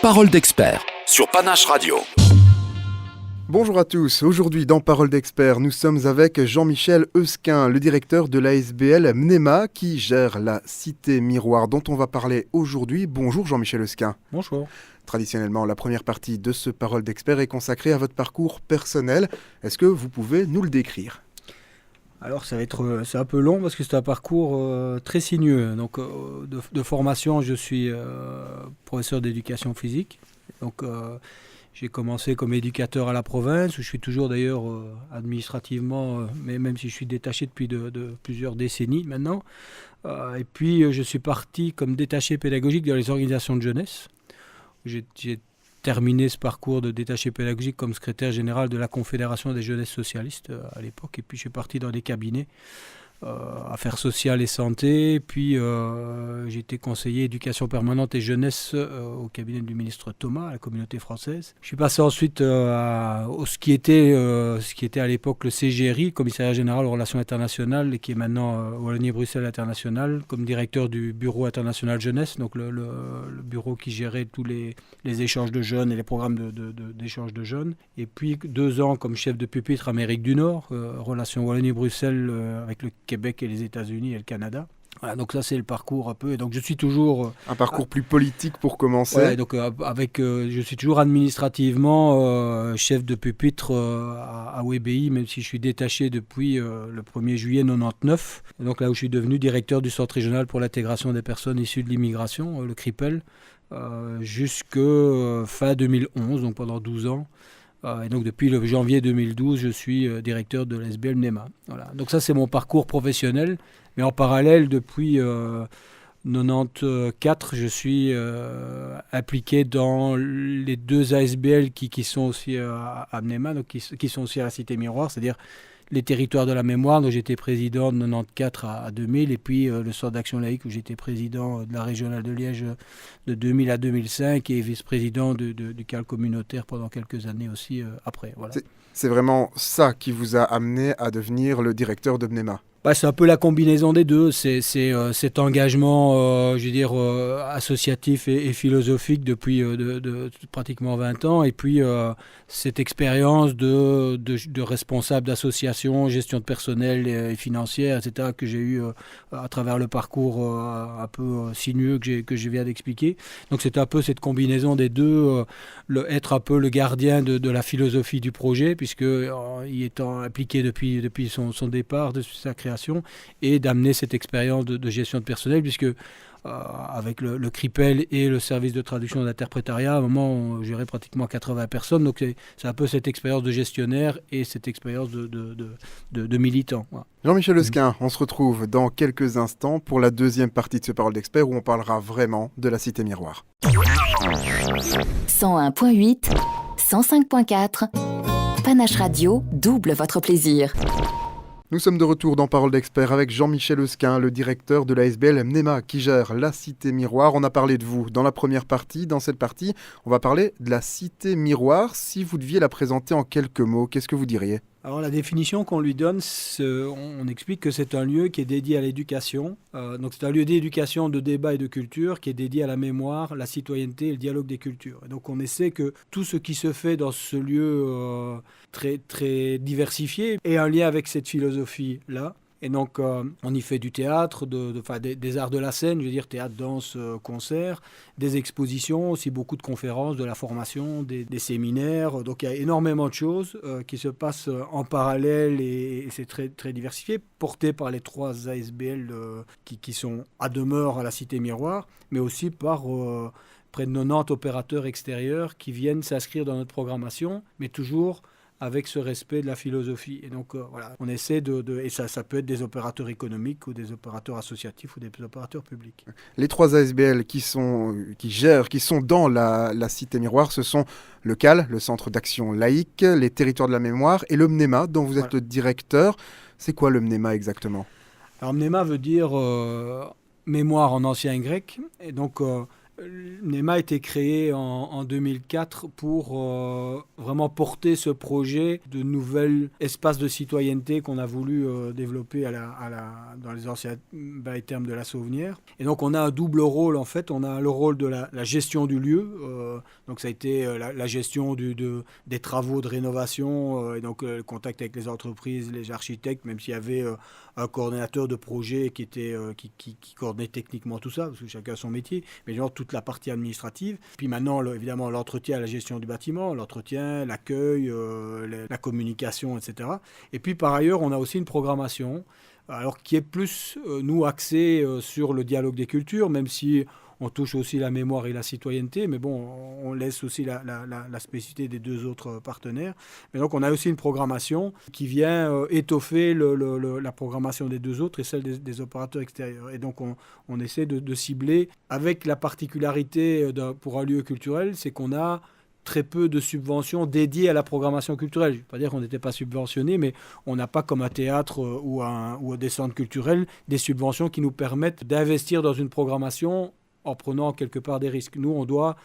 Parole d'expert sur Panache Radio. Bonjour à tous, aujourd'hui dans Parole d'expert, nous sommes avec Jean-Michel Eusquin, le directeur de l'ASBL Mnema qui gère la Cité Miroir dont on va parler aujourd'hui. Bonjour Jean-Michel Eusquin. Bonjour. Traditionnellement, la première partie de ce Parole d'expert est consacrée à votre parcours personnel. Est-ce que vous pouvez nous le décrire ? Alors c'est un peu long parce que c'est un parcours très sinueux. Donc de formation, je suis professeur d'éducation physique. Donc j'ai commencé comme éducateur à la province, où je suis toujours d'ailleurs administrativement, mais même si je suis détaché depuis de plusieurs décennies maintenant. Et puis je suis parti comme détaché pédagogique dans les organisations de jeunesse. J'ai terminé ce parcours de détaché pédagogique comme secrétaire général de la Confédération des jeunesses socialistes à l'époque. Et puis je suis parti dans des cabinets, affaires sociales et santé. Puis j'ai été conseiller éducation permanente et jeunesse au cabinet du ministre Thomas, à la communauté française. Je suis passé ensuite ce qui était à l'époque le CGRI, le Commissariat général aux relations internationales, et qui est maintenant Wallonie-Bruxelles International, comme directeur du bureau international jeunesse, donc le bureau qui gérait tous les échanges de jeunes et les programmes d'échange de jeunes. Et puis 2 ans comme chef de pupitre Amérique du Nord, relations Wallonie-Bruxelles avec le Québec et les États-Unis et le Canada. Voilà, donc ça c'est le parcours un peu. Et donc je suis toujours un parcours plus politique pour commencer. Ouais, donc je suis toujours administrativement chef de pupitre à WBI, même si je suis détaché depuis le 1er juillet 1999. Donc là où je suis devenu directeur du Centre régional pour l'intégration des personnes issues de l'immigration, le CRIPEL, jusque fin 2011, donc pendant 12 ans. Et donc depuis le janvier 2012, je suis directeur de l'ASBL Mnema. Voilà. Donc ça c'est mon parcours professionnel. Mais en parallèle, depuis 1994, je suis impliqué dans les 2 ASBL qui sont aussi à Mnema, donc qui sont aussi à la Cité Miroir, c'est-à-dire les territoires de la mémoire, dont j'étais président de 1994 à 2000, et puis le Centre d'action laïque, où j'étais président de la régionale de Liège de 2000 à 2005, et vice-président du CAL communautaire pendant quelques années aussi après. Voilà. C'est vraiment ça qui vous a amené à devenir le directeur de Mnema ? C'est un peu la combinaison des deux. C'est cet engagement, associatif et philosophique depuis de pratiquement 20 ans. Et puis, cette expérience de responsable d'association, gestion de personnel et financière, etc., que j'ai eu à travers le parcours un peu sinueux que je viens d'expliquer. Donc, c'est un peu cette combinaison des deux, être un peu le gardien de la philosophie du projet, puisque y étant impliqué depuis son départ, depuis sa création, et d'amener cette expérience de gestion de personnel, puisque avec le CRIPEL et le service de traduction et d'interprétariat, à un moment, on gérait pratiquement 80 personnes. Donc, c'est un peu cette expérience de gestionnaire et cette expérience de militant. Voilà. Jean-Michel Eusquin, on se retrouve dans quelques instants pour la deuxième partie de ce Parole d'expert où on parlera vraiment de la Cité Miroir. 101.8, 105.4, Panache Radio, double votre plaisir. Nous sommes de retour dans Parole d'expert avec Jean-Michel Eusquin, le directeur de l'ASBL Mnema qui gère la Cité Miroir. On a parlé de vous dans la première partie. Dans cette partie, on va parler de la Cité Miroir. Si vous deviez la présenter en quelques mots, qu'est-ce que vous diriez ? Alors la définition qu'on lui donne, on explique que c'est un lieu qui est dédié à l'éducation. Donc c'est un lieu d'éducation, de débat et de culture qui est dédié à la mémoire, la citoyenneté et le dialogue des cultures. Et donc on essaie que tout ce qui se fait dans ce lieu très, très diversifié ait un lien avec cette philosophie-là. Et donc, on y fait du théâtre, des arts de la scène, je veux dire théâtre, danse, concert, des expositions, aussi beaucoup de conférences, de la formation, des séminaires. Donc, il y a énormément de choses qui se passent en parallèle et c'est très, très diversifié, porté par les 3 ASBL qui sont à demeure à la Cité Miroir, mais aussi par près de 90 opérateurs extérieurs qui viennent s'inscrire dans notre programmation, mais toujours avec ce respect de la philosophie. Et donc, voilà, on essaie et ça peut être des opérateurs économiques ou des opérateurs associatifs ou des opérateurs publics. Les 3 ASBL qui sont dans la Cité Miroir, ce sont le CAL, le Centre d'action laïque, les territoires de la mémoire, et le Mnema, dont vous êtes le directeur. C'est quoi le Mnema exactement ? Alors, Mnema veut dire mémoire en ancien grec, et donc NEMA a été créé en 2004 pour vraiment porter ce projet de nouvel espace de citoyenneté qu'on a voulu développer dans les anciens termes de la Sauvenière. Et donc on a un double rôle en fait. On a le rôle de la gestion du lieu. Donc ça a été la gestion des travaux de rénovation et donc le contact avec les entreprises, les architectes, même s'il y avait un coordonnateur de projet qui coordonnait techniquement tout ça, parce que chacun a son métier, mais genre toute la partie administrative. Puis maintenant, évidemment, l'entretien, la gestion du bâtiment, l'entretien, l'accueil, la communication, etc. Et puis par ailleurs, on a aussi une programmation, alors qui est plus, nous, axée sur le dialogue des cultures, même si on touche aussi la mémoire et la citoyenneté, mais bon, on laisse aussi la spécificité des deux autres partenaires. Mais donc, on a aussi une programmation qui vient étoffer la programmation des deux autres et celle des opérateurs extérieurs. Et donc, on essaie de cibler avec la particularité pour un lieu culturel, c'est qu'on a très peu de subventions dédiées à la programmation culturelle. Je ne veux pas dire qu'on n'était pas subventionné, mais on n'a pas comme un théâtre ou des centres culturels des subventions qui nous permettent d'investir dans une programmation en prenant quelque part des risques. Nous, on doit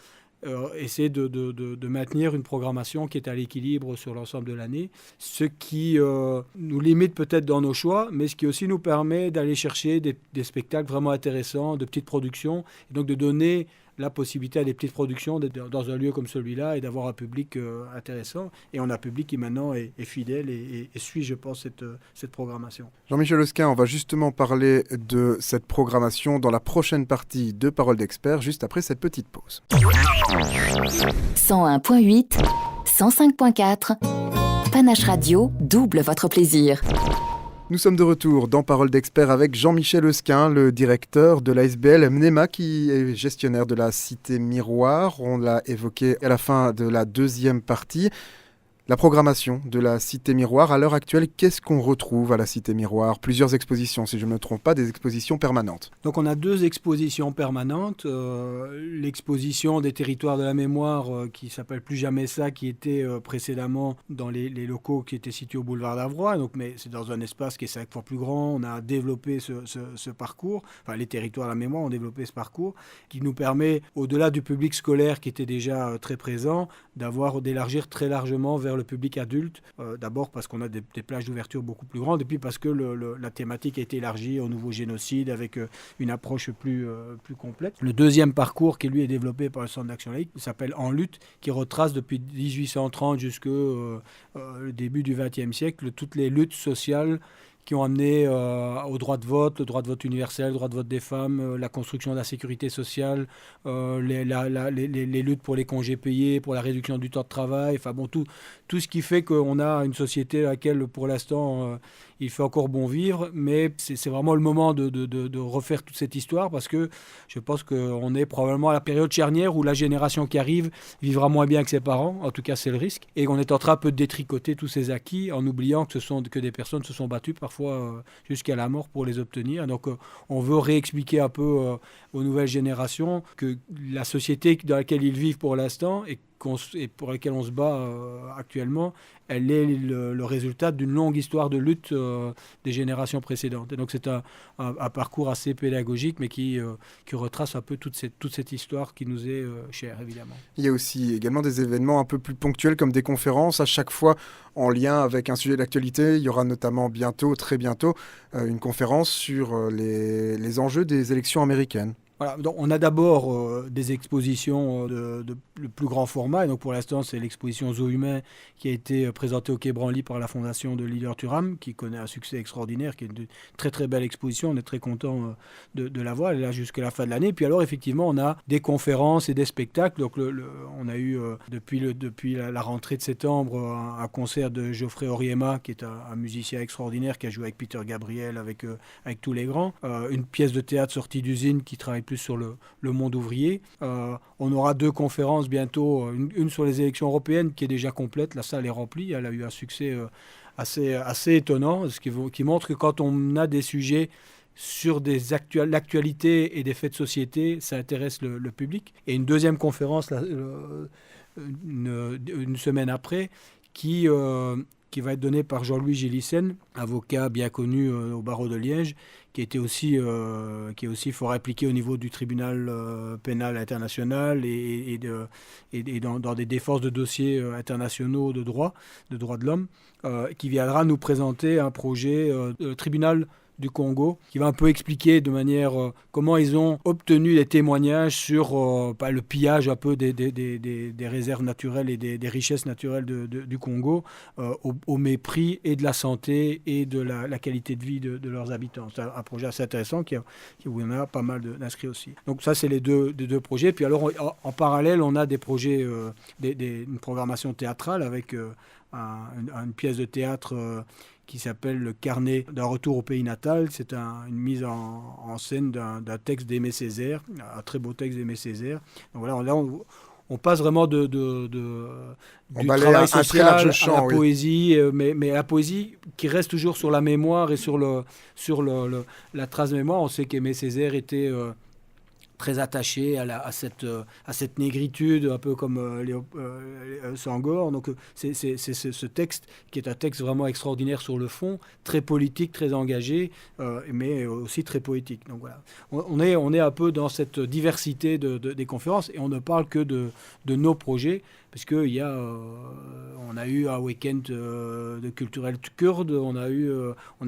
essayer de maintenir une programmation qui est à l'équilibre sur l'ensemble de l'année, ce qui nous limite peut-être dans nos choix, mais ce qui aussi nous permet d'aller chercher des spectacles vraiment intéressants, de petites productions, et donc de donner la possibilité à des petites productions d'être dans un lieu comme celui-là et d'avoir un public intéressant. Et on a un public qui maintenant est fidèle et suit, je pense, cette programmation. Jean-Michel Lesquin, on va justement parler de cette programmation dans la prochaine partie de Paroles d'experts, juste après cette petite pause. 101.8, 105.4, Panache Radio double votre plaisir. Nous sommes de retour dans Paroles d'experts avec Jean-Michel Lesquin, le directeur de l'ASBL NEMA, qui est gestionnaire de la Cité Miroir. On l'a évoqué à la fin de la deuxième partie. La programmation de la Cité Miroir, à l'heure actuelle, qu'est-ce qu'on retrouve à la Cité Miroir ? Plusieurs expositions, si je ne me trompe pas, des expositions permanentes. Donc on a 2 expositions permanentes. L'exposition des territoires de la mémoire qui s'appelle Plus jamais ça, qui était précédemment dans les locaux qui étaient situés au boulevard d'Avroy. Mais c'est dans un espace qui est 5 fois plus grand. On a développé ce parcours. Enfin, les territoires de la mémoire ont développé ce parcours qui nous permet, au-delà du public scolaire qui était déjà très présent, d'élargir très largement vers le public adulte, d'abord parce qu'on a des plages d'ouverture beaucoup plus grandes et puis parce que la thématique a été élargie au nouveau génocide avec une approche plus complète. Le deuxième parcours qui lui est développé par le Centre d'action laïque s'appelle En lutte, qui retrace depuis 1830 jusqu'au début du XXe siècle toutes les luttes sociales qui ont amené au droit de vote, le droit de vote universel, le droit de vote des femmes, la construction de la sécurité sociale, les luttes pour les congés payés, pour la réduction du temps de travail, enfin bon, tout ce qui fait qu'on a une société à laquelle pour l'instant il fait encore bon vivre, mais c'est vraiment le moment de refaire toute cette histoire parce que je pense qu'on est probablement à la période charnière où la génération qui arrive vivra moins bien que ses parents, en tout cas c'est le risque, et qu'on est en train un peu de détricoter tous ces acquis en oubliant que des personnes se sont battues parfois jusqu'à la mort pour les obtenir. Donc on veut réexpliquer un peu aux nouvelles générations que la société dans laquelle ils vivent pour l'instant et pour laquelle on se bat actuellement, elle est le résultat d'une longue histoire de lutte des générations précédentes. Et donc c'est un parcours assez pédagogique, mais qui retrace un peu toute cette histoire qui nous est chère, évidemment. Il y a aussi également des événements un peu plus ponctuels comme des conférences, à chaque fois en lien avec un sujet d'actualité. Il y aura notamment bientôt, très bientôt, une conférence sur les enjeux des élections américaines. Voilà, donc on a d'abord des expositions de plus grand format. Et donc pour l'instant, c'est l'exposition Zoo humain qui a été présentée au Quai Branly par la fondation de Leader Thuram, qui connaît un succès extraordinaire, qui est une très très belle exposition. On est très content de la voir. Elle est là jusqu'à la fin de l'année. Puis alors effectivement, on a des conférences et des spectacles. Donc on a eu depuis la rentrée de septembre un concert de Geoffrey Oriema, qui est un musicien extraordinaire, qui a joué avec Peter Gabriel, avec tous les grands. Une pièce de théâtre sortie d'usine qui travaille plus sur le monde ouvrier. On aura 2 conférences bientôt, une sur les élections européennes qui est déjà complète, la salle est remplie, elle a eu un succès assez étonnant, ce qui montre que quand on a des sujets sur l'actualité et des faits de société, ça intéresse le public. Et une deuxième conférence une semaine après qui qui va être donné par Jean-Louis Gélissen, avocat bien connu au barreau de Liège, qui est aussi fort impliqué au niveau du tribunal pénal international et dans des défenses de dossiers internationaux de droit de l'homme, qui viendra nous présenter un projet tribunal du Congo, qui va un peu expliquer de manière comment ils ont obtenu des témoignages sur le pillage un peu des réserves naturelles et des richesses naturelles du Congo, au mépris et de la santé et de la qualité de vie de leurs habitants. C'est un projet assez intéressant où il y en a pas mal d'inscrits aussi. Donc ça, c'est les deux projets. Puis alors, en parallèle, on a des projets, une programmation théâtrale avec une pièce de théâtre qui s'appelle Le Carnet d'un retour au pays natal. C'est une mise en scène d'un texte d'Aimé Césaire, un très beau texte d'Aimé Césaire. Donc voilà, là, on passe vraiment du travail social à la poésie, mais la poésie qui reste toujours sur la mémoire et sur la trace de mémoire. On sait qu'Aimé Césaire était très attaché à cette négritude, un peu comme Senghor. Donc c'est ce texte qui est un texte vraiment extraordinaire sur le fond, très politique, très engagé, mais aussi très poétique. Donc voilà, on est un peu dans cette diversité des conférences, et on ne parle que de nos projets, parce qu'on a eu un week-end de culturel kurde, on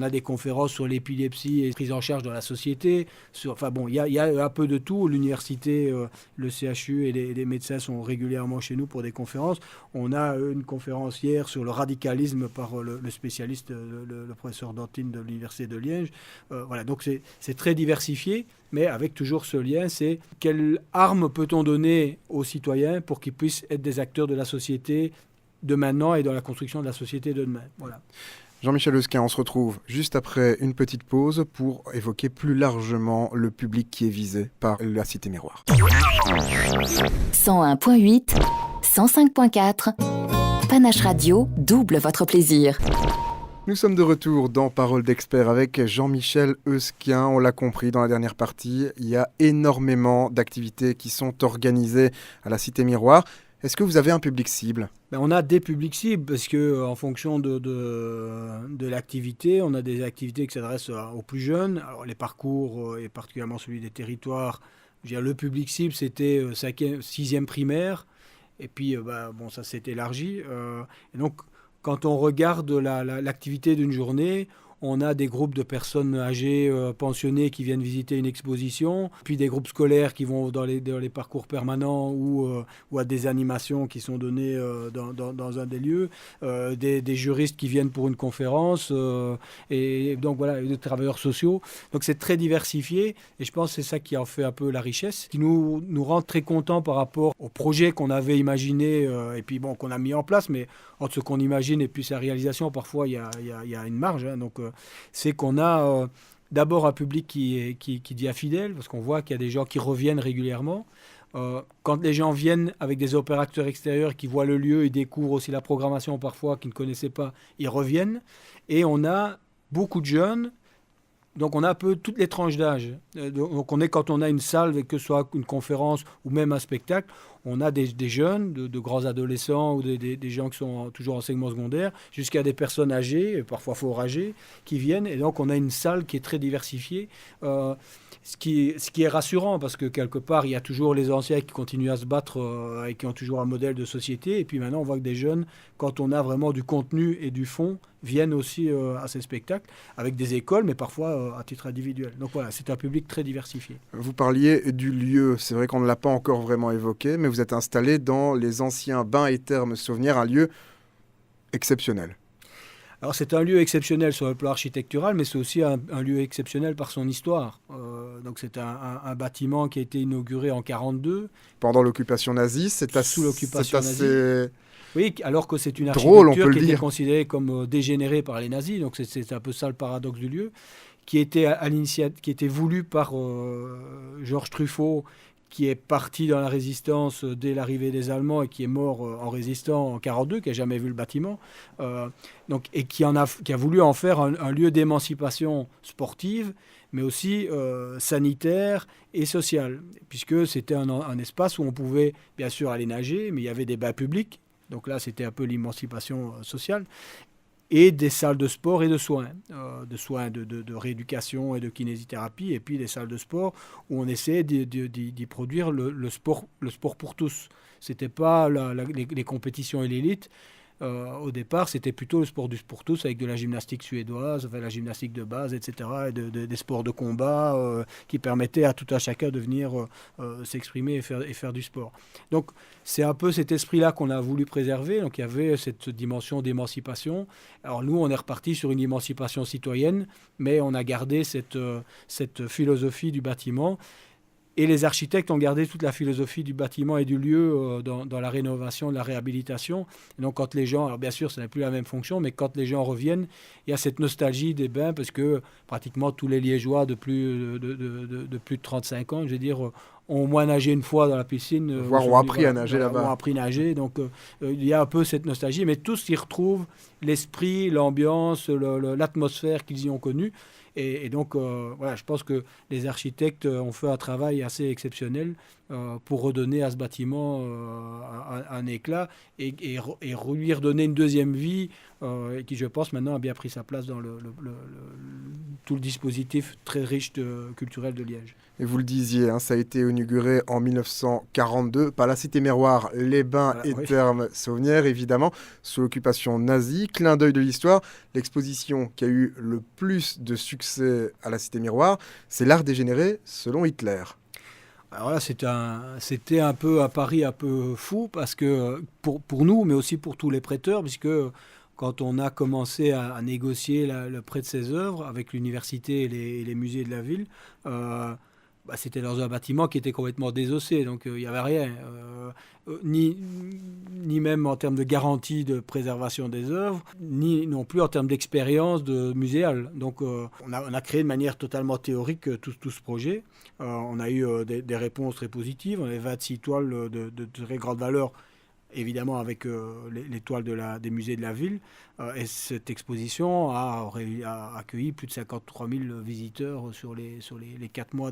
a des conférences sur l'épilepsie et prise en charge dans la société. Il y a un peu de tout. L'université, le CHU et les médecins sont régulièrement chez nous pour des conférences. On a une conférence hier sur le radicalisme par le spécialiste, le professeur Dantine de l'université de Liège. Voilà, donc c'est très diversifié, mais avec toujours ce lien, c'est quelle arme peut-on donner aux citoyens pour qu'ils puissent être des acteurs de la société de maintenant et dans la construction de la société de demain. Voilà. Jean-Michel Lesquin, on se retrouve juste après une petite pause pour évoquer plus largement le public qui est visé par la Cité Miroir. 101.8, 105.4, Panache Radio double votre plaisir. Nous sommes de retour dans Parole d'expert avec Jean-Michel Lesquin. On l'a compris dans la dernière partie, il y a énormément d'activités qui sont organisées à la Cité Miroir. Est-ce que vous avez un public cible ? On a des publics cibles parce qu'en fonction de l'activité, on a des activités qui s'adressent aux plus jeunes. Alors les parcours, et particulièrement celui des territoires, le public cible, c'était 6e primaire. Et puis, ça s'est élargi. Et donc, quand on regarde l'activité d'une journée, on a des groupes de personnes âgées, pensionnées qui viennent visiter une exposition, puis des groupes scolaires qui vont dans les parcours permanents ou à des animations qui sont données dans un des lieux, des juristes qui viennent pour une conférence, et donc voilà, des travailleurs sociaux. Donc c'est très diversifié, et je pense que c'est ça qui en fait un peu la richesse, qui nous rend très contents par rapport au projet qu'on avait imaginé, et puis qu'on a mis en place, mais entre ce qu'on imagine et puis sa réalisation, parfois il y a une marge, hein, donc c'est qu'on a d'abord un public qui devient fidèle, parce qu'on voit qu'il y a des gens qui reviennent régulièrement. Quand les gens viennent avec des opérateurs extérieurs qui voient le lieu, ils découvrent aussi la programmation parfois qu'ils ne connaissaient pas, ils reviennent. Et on a beaucoup de jeunes, donc on a un peu toutes les tranches d'âge. Donc quand on a une salle, que ce soit une conférence ou même un spectacle, on a des jeunes, de grands adolescents ou des gens qui sont toujours en enseignement secondaire, jusqu'à des personnes âgées, parfois fort âgées, qui viennent. Et donc on a une salle qui est très diversifiée, ce qui est rassurant, parce que quelque part, il y a toujours les anciens qui continuent à se battre et qui ont toujours un modèle de société. Et puis maintenant, on voit que des jeunes, quand on a vraiment du contenu et du fond, viennent aussi à ces spectacles, avec des écoles, mais parfois à titre individuel. Donc voilà, c'est un public très diversifié. Vous parliez du lieu, c'est vrai qu'on ne l'a pas encore vraiment évoqué, mais vous êtes installé dans les anciens bains et thermes Sauvenières, un lieu exceptionnel. Alors c'est un lieu exceptionnel sur le plan architectural, mais c'est aussi un lieu exceptionnel par son histoire. Donc c'est un bâtiment qui a été inauguré en 1942. Pendant l'occupation nazie, sous l'occupation nazie. Assez... Oui, alors que c'est une drôle, architecture qui était considérée comme dégénérée par les nazis. Donc c'est un peu ça le paradoxe du lieu, qui était voulu par Georges Truffaut, qui est parti dans la résistance dès l'arrivée des Allemands et qui est mort en résistant en 1942, qui n'a jamais vu le bâtiment, et qui a voulu en faire un lieu d'émancipation sportive, mais aussi sanitaire et sociale, puisque c'était un espace où on pouvait bien sûr aller nager, mais il y avait des bains publics, donc là c'était un peu l'émancipation sociale. et des salles de sport et de soins de rééducation et de kinésithérapie, et puis des salles de sport où on essaie d'y produire le sport pour tous. C'était pas les compétitions et l'élite. Au départ, c'était plutôt le sport pour tous, avec de la gymnastique suédoise, enfin, la gymnastique de base, etc., et des sports de combat qui permettaient à tout un chacun de venir s'exprimer et faire du sport. Donc, c'est un peu cet esprit-là qu'on a voulu préserver. Donc, il y avait cette dimension d'émancipation. Alors, nous, on est reparti sur une émancipation citoyenne, mais on a gardé cette philosophie du bâtiment. Et les architectes ont gardé toute la philosophie du bâtiment et du lieu dans la rénovation, la réhabilitation. Et donc, quand les gens, alors bien sûr, ça n'a plus la même fonction, mais quand les gens reviennent, il y a cette nostalgie des bains, parce que pratiquement tous les Liégeois de plus de 35 ans, je veux dire, ont au moins nagé une fois dans la piscine. Voire ont appris à nager là-bas. Ont appris à nager. Donc, il y a un peu cette nostalgie, mais tous y retrouvent l'esprit, l'ambiance, l'atmosphère qu'ils y ont connue. Et donc, voilà, je pense que les architectes ont fait un travail assez exceptionnel pour redonner à ce bâtiment un éclat et lui redonner une deuxième vie qui, je pense, maintenant a bien pris sa place dans tout le dispositif très riche culturel de Liège. Et vous le disiez, hein, ça a été inauguré en 1942 par la cité miroir, les bains et thermes Saunière, évidemment, sous l'occupation nazie. Clin d'œil de l'histoire, l'exposition qui a eu le plus de succès à la cité miroir, c'est l'art dégénéré selon Hitler. Alors là, c'était un peu un pari un peu fou, parce que pour nous, mais aussi pour tous les prêteurs, puisque quand on a commencé à négocier le prêt de ces œuvres avec l'université et les musées de la ville, c'était dans un bâtiment qui était complètement désossé, donc il n'y avait rien, ni même en termes de garantie de préservation des œuvres, ni non plus en termes d'expérience muséale. Donc on a créé de manière totalement théorique tout ce projet. On a eu des réponses très positives. On avait 26 toiles de très grande valeur, évidemment avec les toiles des musées de la ville. Et cette exposition a accueilli plus de 53 000 visiteurs sur les 4 mois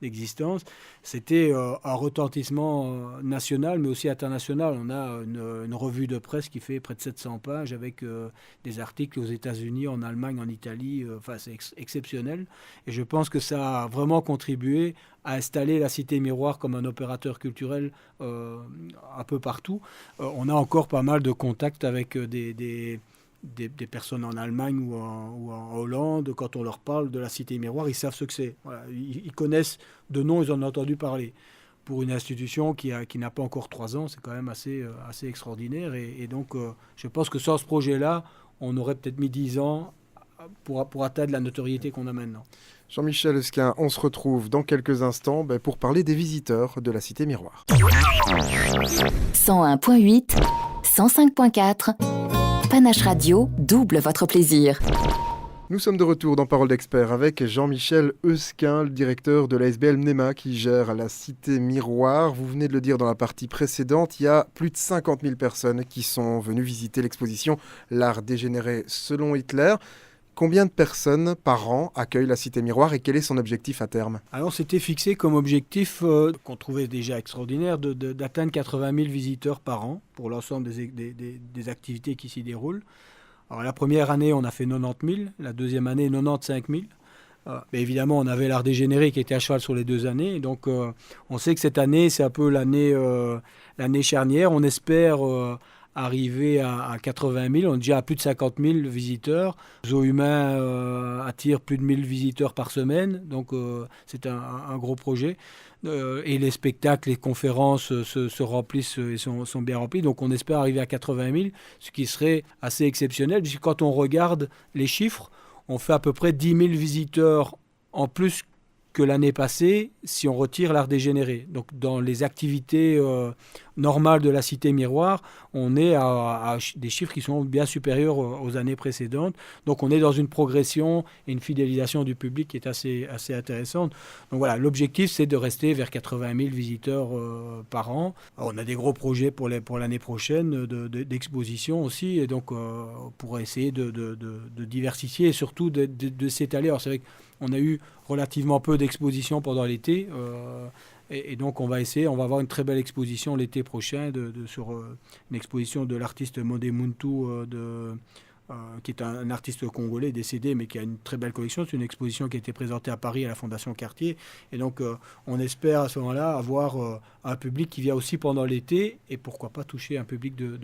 d'existence. C'était un retentissement national, mais aussi international. On a une revue de presse qui fait près de 700 pages avec des articles aux États-Unis, en Allemagne, en Italie. C'est exceptionnel. Et je pense que ça a vraiment contribué à installer la Cité Miroir comme un opérateur culturel un peu partout. On a encore pas mal de contacts avec des personnes en Allemagne ou en Hollande. Quand on leur parle de la Cité Miroir, ils savent ce que c'est. Voilà, ils connaissent de nom, ils en ont entendu parler. Pour une institution qui n'a pas encore 3 ans, c'est quand même assez extraordinaire. Et donc, je pense que sans ce projet-là, on aurait peut-être mis 10 ans pour atteindre la notoriété qu'on a maintenant. Jean-Michel Esquin, on se retrouve dans quelques instants pour parler des visiteurs de la Cité Miroir. 101.8, 105.4, Panache Radio, double votre plaisir. Nous sommes de retour dans Parole d'Expert avec Jean-Michel Esquin, le directeur de l'ASBL Mnema qui gère la Cité Miroir. Vous venez de le dire dans la partie précédente, il y a plus de 50 000 personnes qui sont venues visiter l'exposition L'art dégénéré selon Hitler. Combien de personnes par an accueillent la Cité Miroir et quel est son objectif à terme ? Alors, c'était fixé comme objectif, qu'on trouvait déjà extraordinaire, d'atteindre 80 000 visiteurs par an pour l'ensemble des activités qui s'y déroulent. Alors, la première année, on a fait 90 000, la deuxième année, 95 000. Mais évidemment, on avait l'art dégénéré qui était à cheval sur les 2 années. Donc, on sait que cette année, c'est un peu l'année charnière. On espère arriver à 80 000, on est déjà à plus de 50 000 visiteurs. Le zoo humain attire plus de 1000 visiteurs par semaine, donc c'est un gros projet. Et les spectacles, les conférences se remplissent et sont bien remplis, donc on espère arriver à 80 000, ce qui serait assez exceptionnel, puisque quand on regarde les chiffres, on fait à peu près 10 000 visiteurs en plus que l'année passée, si on retire l'art dégénéré. Donc dans les activités normales de la Cité Miroir, on est à des chiffres qui sont bien supérieurs aux années précédentes. Donc on est dans une progression et une fidélisation du public qui est assez intéressante. Donc voilà, l'objectif c'est de rester vers 80 000 visiteurs par an. Alors, on a des gros projets pour l'année prochaine d'exposition aussi, et donc pour essayer de diversifier et surtout de s'étaler. Alors c'est vrai qu'on a eu relativement peu d'expositions pendant l'été, et donc on va avoir une très belle exposition l'été prochain sur une exposition de l'artiste Modé Muntu qui est un artiste congolais décédé, mais qui a une très belle collection. C'est une exposition qui a été présentée à Paris à la Fondation Cartier. Et donc, on espère à ce moment-là avoir un public qui vient aussi pendant l'été, et pourquoi pas toucher un public de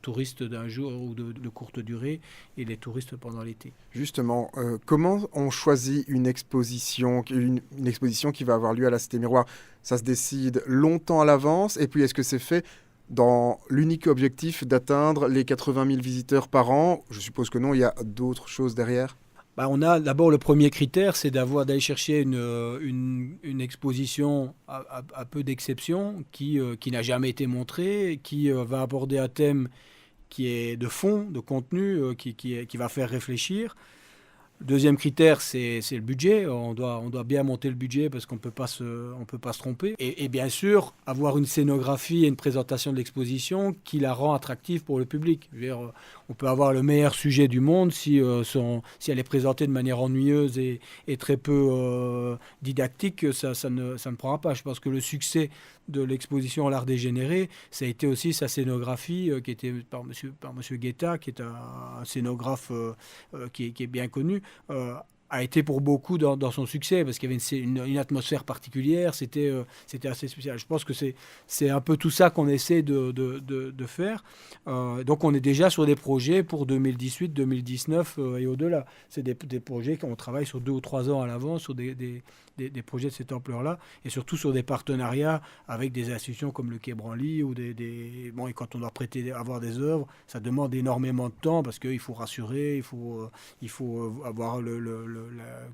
touristes d'un jour ou de courte durée, et les touristes pendant l'été. Justement, comment on choisit une exposition qui va avoir lieu à la Cité Miroir? Ça se décide longtemps à l'avance, et puis est-ce que c'est fait dans l'unique objectif d'atteindre les 80 000 visiteurs par an? Je suppose que non, il y a d'autres choses derrière. On a d'abord le premier critère, c'est d'aller chercher une exposition à peu d'exception qui n'a jamais été montrée, qui va aborder un thème qui est de fond, de contenu, qui va faire réfléchir. Deuxième critère, c'est le budget. On doit bien monter le budget parce qu'on ne peut pas se tromper. Et bien sûr, avoir une scénographie et une présentation de l'exposition qui la rend attractive pour le public. Je veux dire, on peut avoir le meilleur sujet du monde si elle est présentée de manière ennuyeuse et très peu didactique, ça ne prendra pas. Je pense que le succès de l'exposition L'Art dégénéré, ça a été aussi sa scénographie qui était par monsieur Guetta, qui est un scénographe qui est bien connu, a été pour beaucoup dans son succès, parce qu'il y avait une atmosphère particulière, c'était assez spécial. Je pense que c'est un peu tout ça qu'on essaie de faire. Donc on est déjà sur des projets pour 2018, 2019 et au-delà. C'est des projets qu'on travaille sur 2 ou 3 ans à l'avance, sur des projets de cette ampleur-là, et surtout sur des partenariats avec des institutions comme le Quai Branly, ou et quand on doit avoir des œuvres, ça demande énormément de temps, parce qu'il faut rassurer, il faut avoir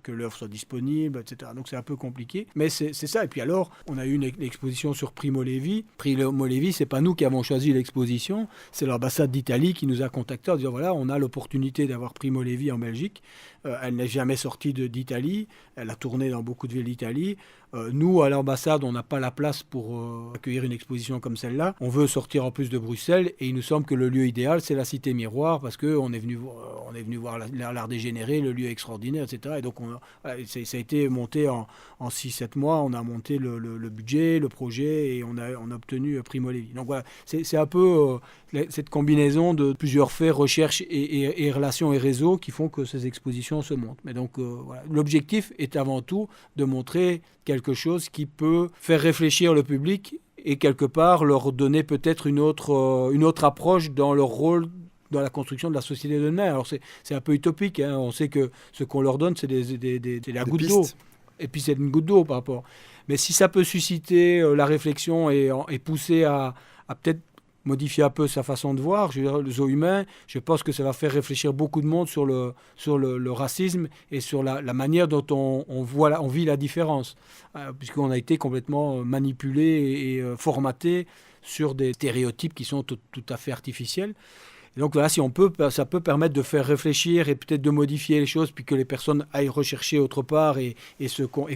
que l'œuvre soit disponible, etc. Donc c'est un peu compliqué, mais c'est ça. Et puis alors, on a eu une exposition sur Primo Levi. Primo Levi, c'est pas nous qui avons choisi l'exposition, c'est l'ambassade d'Italie qui nous a contactés en disant voilà, on a l'opportunité d'avoir Primo Levi en Belgique. Elle n'est jamais sortie d'Italie, elle a tourné dans beaucoup de villes d'Italie. Nous, à l'ambassade, on n'a pas la place pour accueillir une exposition comme celle-là. On veut sortir en plus de Bruxelles, et il nous semble que le lieu idéal, c'est la Cité Miroir, parce qu'on est venu voir l'Art dégénéré, le lieu extraordinaire, etc. Et donc, ça a été monté en 6-7 mois. On a monté le budget, le projet, et on a obtenu Primo Levi. Donc voilà, c'est un peu cette combinaison de plusieurs faits, recherche et relations et réseaux qui font que ces expositions se montent. Mais donc, voilà. L'objectif est avant tout de montrer quelque chose qui peut faire réfléchir le public et quelque part leur donner peut-être une autre approche dans leur rôle dans la construction de la société de demain. Alors c'est un peu utopique, hein. On sait que ce qu'on leur donne, c'est la goutte d'eau. Et puis c'est une goutte d'eau par rapport. Mais si ça peut susciter la réflexion et pousser à peut-être modifier un peu sa façon de voir, je veux dire, le zoo humain, je pense que ça va faire réfléchir beaucoup de monde sur le racisme et sur la manière dont on vit la différence, puisqu'on a été complètement manipulé et formaté sur des stéréotypes qui sont tout à fait artificiels. Et donc voilà, ça peut permettre de faire réfléchir et peut-être de modifier les choses, puis que les personnes aillent rechercher autre part et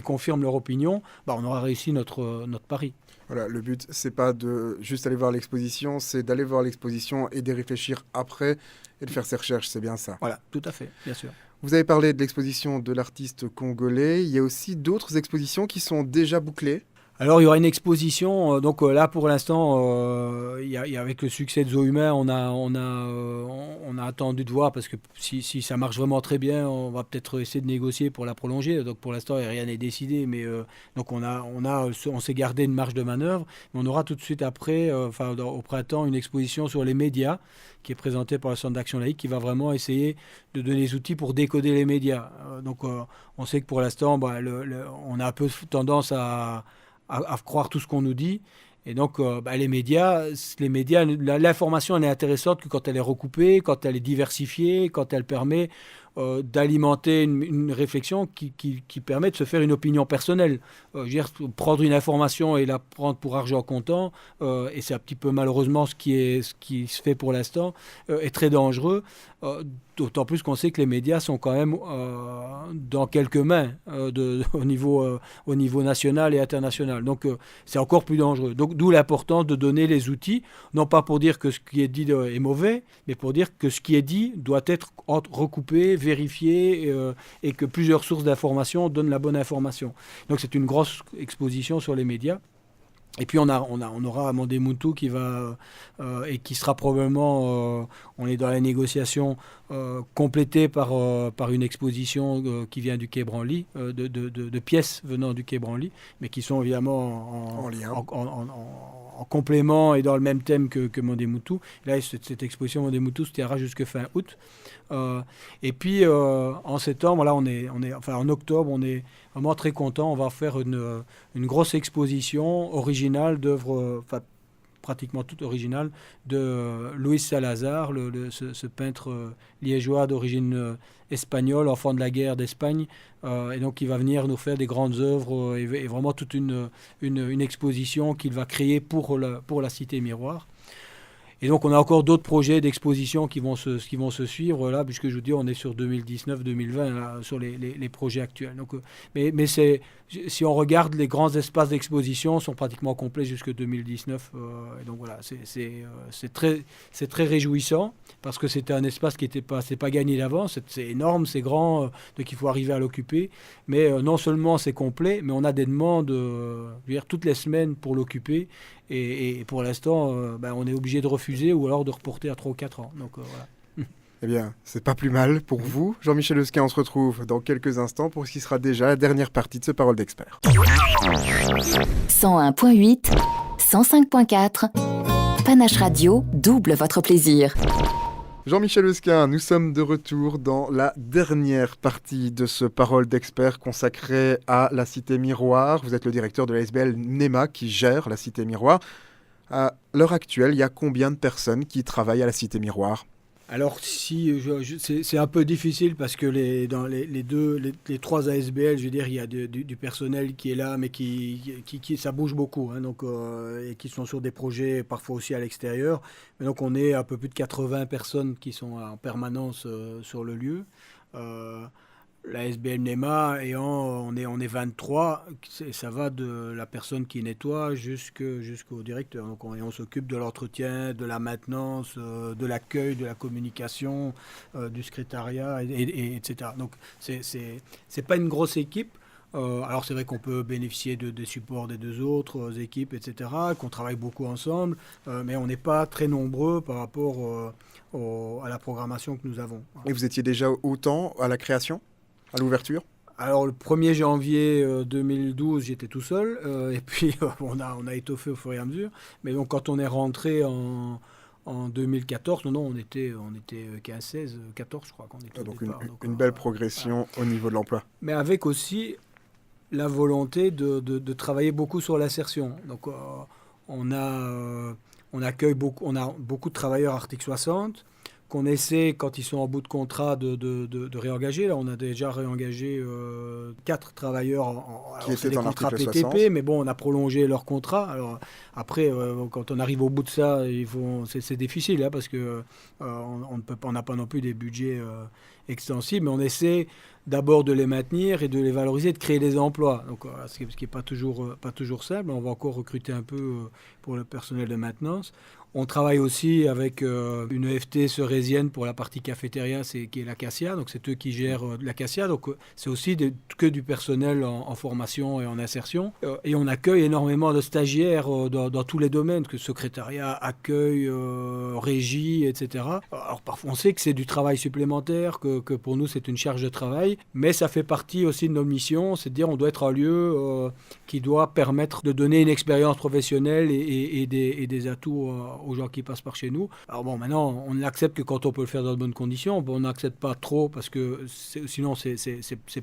confirment leur opinion, on aura réussi notre pari. Voilà, le but, c'est pas de juste aller voir l'exposition, c'est d'aller voir l'exposition et d'y réfléchir après et de faire ses recherches, c'est bien ça. Voilà, tout à fait, bien sûr. Vous avez parlé de l'exposition de l'artiste congolais, il y a aussi d'autres expositions qui sont déjà bouclées. Alors, il y aura une exposition. Donc là, pour l'instant, avec le succès de Zoo Humain, on a attendu de voir, parce que si ça marche vraiment très bien, on va peut-être essayer de négocier pour la prolonger. Donc pour l'instant, rien n'est décidé, mais donc on s'est gardé une marge de manœuvre. Mais on aura tout de suite après, au printemps, une exposition sur les médias qui est présentée par le Centre d'Action Laïque, qui va vraiment essayer de donner des outils pour décoder les médias. Donc on sait que pour l'instant, on a un peu tendance à croire tout ce qu'on nous dit. Et donc, les médias, l'information, elle est intéressante que quand elle est recoupée, quand elle est diversifiée, quand elle permet d'alimenter une réflexion qui permet de se faire une opinion personnelle. Prendre une information et la prendre pour argent comptant, et c'est un petit peu malheureusement ce qui se fait pour l'instant, est très dangereux. D'autant plus qu'on sait que les médias sont quand même dans quelques mains au niveau national et international. Donc c'est encore plus dangereux. Donc d'où l'importance de donner les outils, non pas pour dire que ce qui est dit est mauvais, mais pour dire que ce qui est dit doit être recoupé, vérifié, et que plusieurs sources d'informations donnent la bonne information. Donc c'est une grosse exposition sur les médias. Et puis on aura Mondemutu qui va et qui sera probablement, on est dans la négociation, complétée par une exposition qui vient du Quai Branly, de pièces venant du Quai Branly, mais qui sont évidemment En lien. en complément et dans le même thème que Mondemutu. Là, cette exposition Mondemutu se tiendra jusque fin août. Et puis en septembre, là en octobre, on est vraiment très content. On va faire une grosse exposition originale d'œuvres, pratiquement toutes originales, de Luis Salazar, ce peintre liégeois d'origine espagnole, enfant de la guerre d'Espagne. Et donc il va venir nous faire des grandes œuvres et vraiment toute une exposition qu'il va créer pour la Cité Miroir. Et donc, on a encore d'autres projets d'exposition qui vont se suivre, là, puisque je vous dis, on est sur 2019-2020, là, sur les projets actuels. Donc, mais si on regarde, les grands espaces d'exposition sont pratiquement complets jusque 2019. Et donc, voilà, c'est très réjouissant, parce que c'était un espace qui c'est pas gagné d'avance. C'est énorme, c'est grand, donc il faut arriver à l'occuper. Mais non seulement c'est complet, mais on a des demandes je veux dire, toutes les semaines pour l'occuper. Et pour l'instant, on est obligé de refuser ou alors de reporter à 3 ou 4 ans. Donc voilà. Eh bien, c'est pas plus mal pour vous. Jean-Michel Lesquin, on se retrouve dans quelques instants pour ce qui sera déjà la dernière partie de ce Parole d'expert. 101.8, 105.4, Panache Radio, double votre plaisir. Jean-Michel Lesquin, nous sommes de retour dans la dernière partie de ce Parole d'expert consacré à la Cité Miroir. Vous êtes le directeur de l'ASBL NEMA qui gère la Cité Miroir. À l'heure actuelle, il y a combien de personnes qui travaillent à la Cité Miroir ? Alors, c'est un peu difficile parce que dans les trois ASBL, je veux dire, il y a du personnel qui est là, mais qui ça bouge beaucoup, hein, donc, et qui sont sur des projets parfois aussi à l'extérieur. Mais donc, on est à peu plus de 80 personnes qui sont en permanence sur le lieu. La SBL NEMA, on est 23, ça va de la personne qui nettoie jusqu'au directeur. Donc on s'occupe de l'entretien, de la maintenance, de l'accueil, de la communication, du secrétariat, etc. Donc c'est pas une grosse équipe. Alors c'est vrai qu'on peut bénéficier des supports des deux autres équipes, etc., qu'on travaille beaucoup ensemble, mais on n'est pas très nombreux par rapport à la programmation que nous avons. Et vous étiez déjà autant à la création ? À l'ouverture ? Alors, le 1er janvier 2012, j'étais tout seul. Et puis, on a étoffé au fur et à mesure. Mais donc, quand on est rentré en 2014, on était 15, 16, 14, je crois qu'on était donc au départ. Une belle progression au niveau de l'emploi. Mais avec aussi la volonté de travailler beaucoup sur l'insertion. Donc, on accueille beaucoup, on a beaucoup de travailleurs Arctic 60, qu'on essaie, quand ils sont en bout de contrat, de réengager. Là, on a déjà réengagé 4 travailleurs qui étaient en contrats article PTP, 60. mais bon, on a prolongé leur contrat. Alors après, quand on arrive au bout de ça, c'est difficile, hein, parce que on n'a pas non plus des budgets extensibles, mais on essaie d'abord de les maintenir et de les valoriser, de créer des emplois. Donc, ce qui n'est pas toujours simple. On va encore recruter un peu pour le personnel de maintenance. On travaille aussi avec une EFT cerésienne pour la partie cafétéria, qui est l'Acacia. Donc, c'est eux qui gèrent l'Acacia. Donc, c'est aussi que du personnel en formation et en insertion. Et on accueille énormément de stagiaires dans tous les domaines, que secrétariat, accueil, régie, etc. Alors, parfois, on sait que c'est du travail supplémentaire, que pour nous, c'est une charge de travail. Mais ça fait partie aussi de nos missions. C'est de dire on doit être un lieu qui doit permettre de donner une expérience professionnelle et des atouts aux gens qui passent par chez nous. Alors bon, maintenant, on n'accepte que quand on peut le faire dans de bonnes conditions. Bon, on n'accepte pas trop parce que sinon, c'est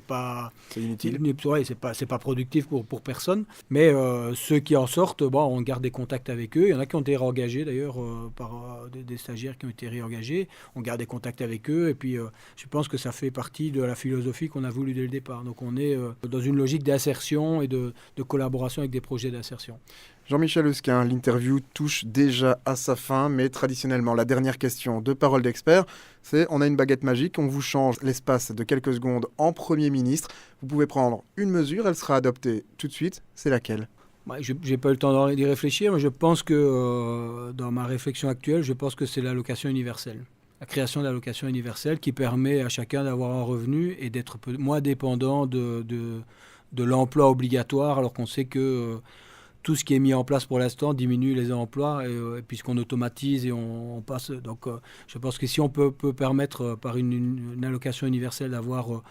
pas... C'est inutile. Ouais, c'est pas productif pour personne. Mais ceux qui en sortent, on garde des contacts avec eux. Il y en a qui ont été réengagés d'ailleurs par des stagiaires qui ont été réengagés. On garde des contacts avec eux. Et puis, je pense que ça fait partie de la philosophie qu'on a voulu dès le départ. Donc, on est dans une logique d'insertion et de collaboration avec des projets d'insertion. Jean-Michel Lesquin, l'interview touche déjà à sa fin, mais traditionnellement, la dernière question de Parole d'expert, c'est on a une baguette magique, on vous change l'espace de quelques secondes en Premier ministre. Vous pouvez prendre une mesure, elle sera adoptée tout de suite. C'est laquelle ? Je n'ai pas eu le temps d'y réfléchir, mais je pense que dans ma réflexion actuelle, je pense que c'est l'allocation universelle. La création de l'allocation universelle qui permet à chacun d'avoir un revenu et d'être moins dépendant de l'emploi obligatoire, alors qu'on sait que tout ce qui est mis en place pour l'instant diminue les emplois, puisqu'on automatise et on passe. Donc, je pense que si on peut permettre par une allocation universelle d'avoir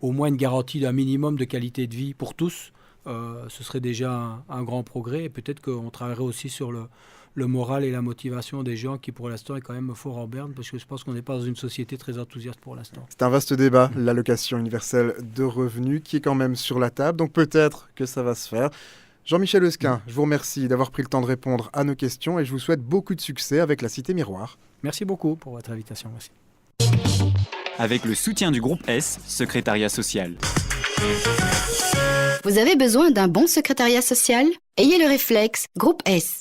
au moins une garantie d'un minimum de qualité de vie pour tous, ce serait déjà un grand progrès. Et peut-être qu'on travaillerait aussi sur le moral et la motivation des gens qui, pour l'instant, est quand même fort en berne, parce que je pense qu'on n'est pas dans une société très enthousiaste pour l'instant. C'est un vaste débat, l'allocation universelle de revenus, qui est quand même sur la table. Donc peut-être que ça va se faire. Jean-Michel Lesquin, je vous remercie d'avoir pris le temps de répondre à nos questions et je vous souhaite beaucoup de succès avec la Cité Miroir. Merci beaucoup pour votre invitation. Merci. Avec le soutien du groupe S, Secrétariat social. Vous avez besoin d'un bon secrétariat social ? Ayez le réflexe Groupe S.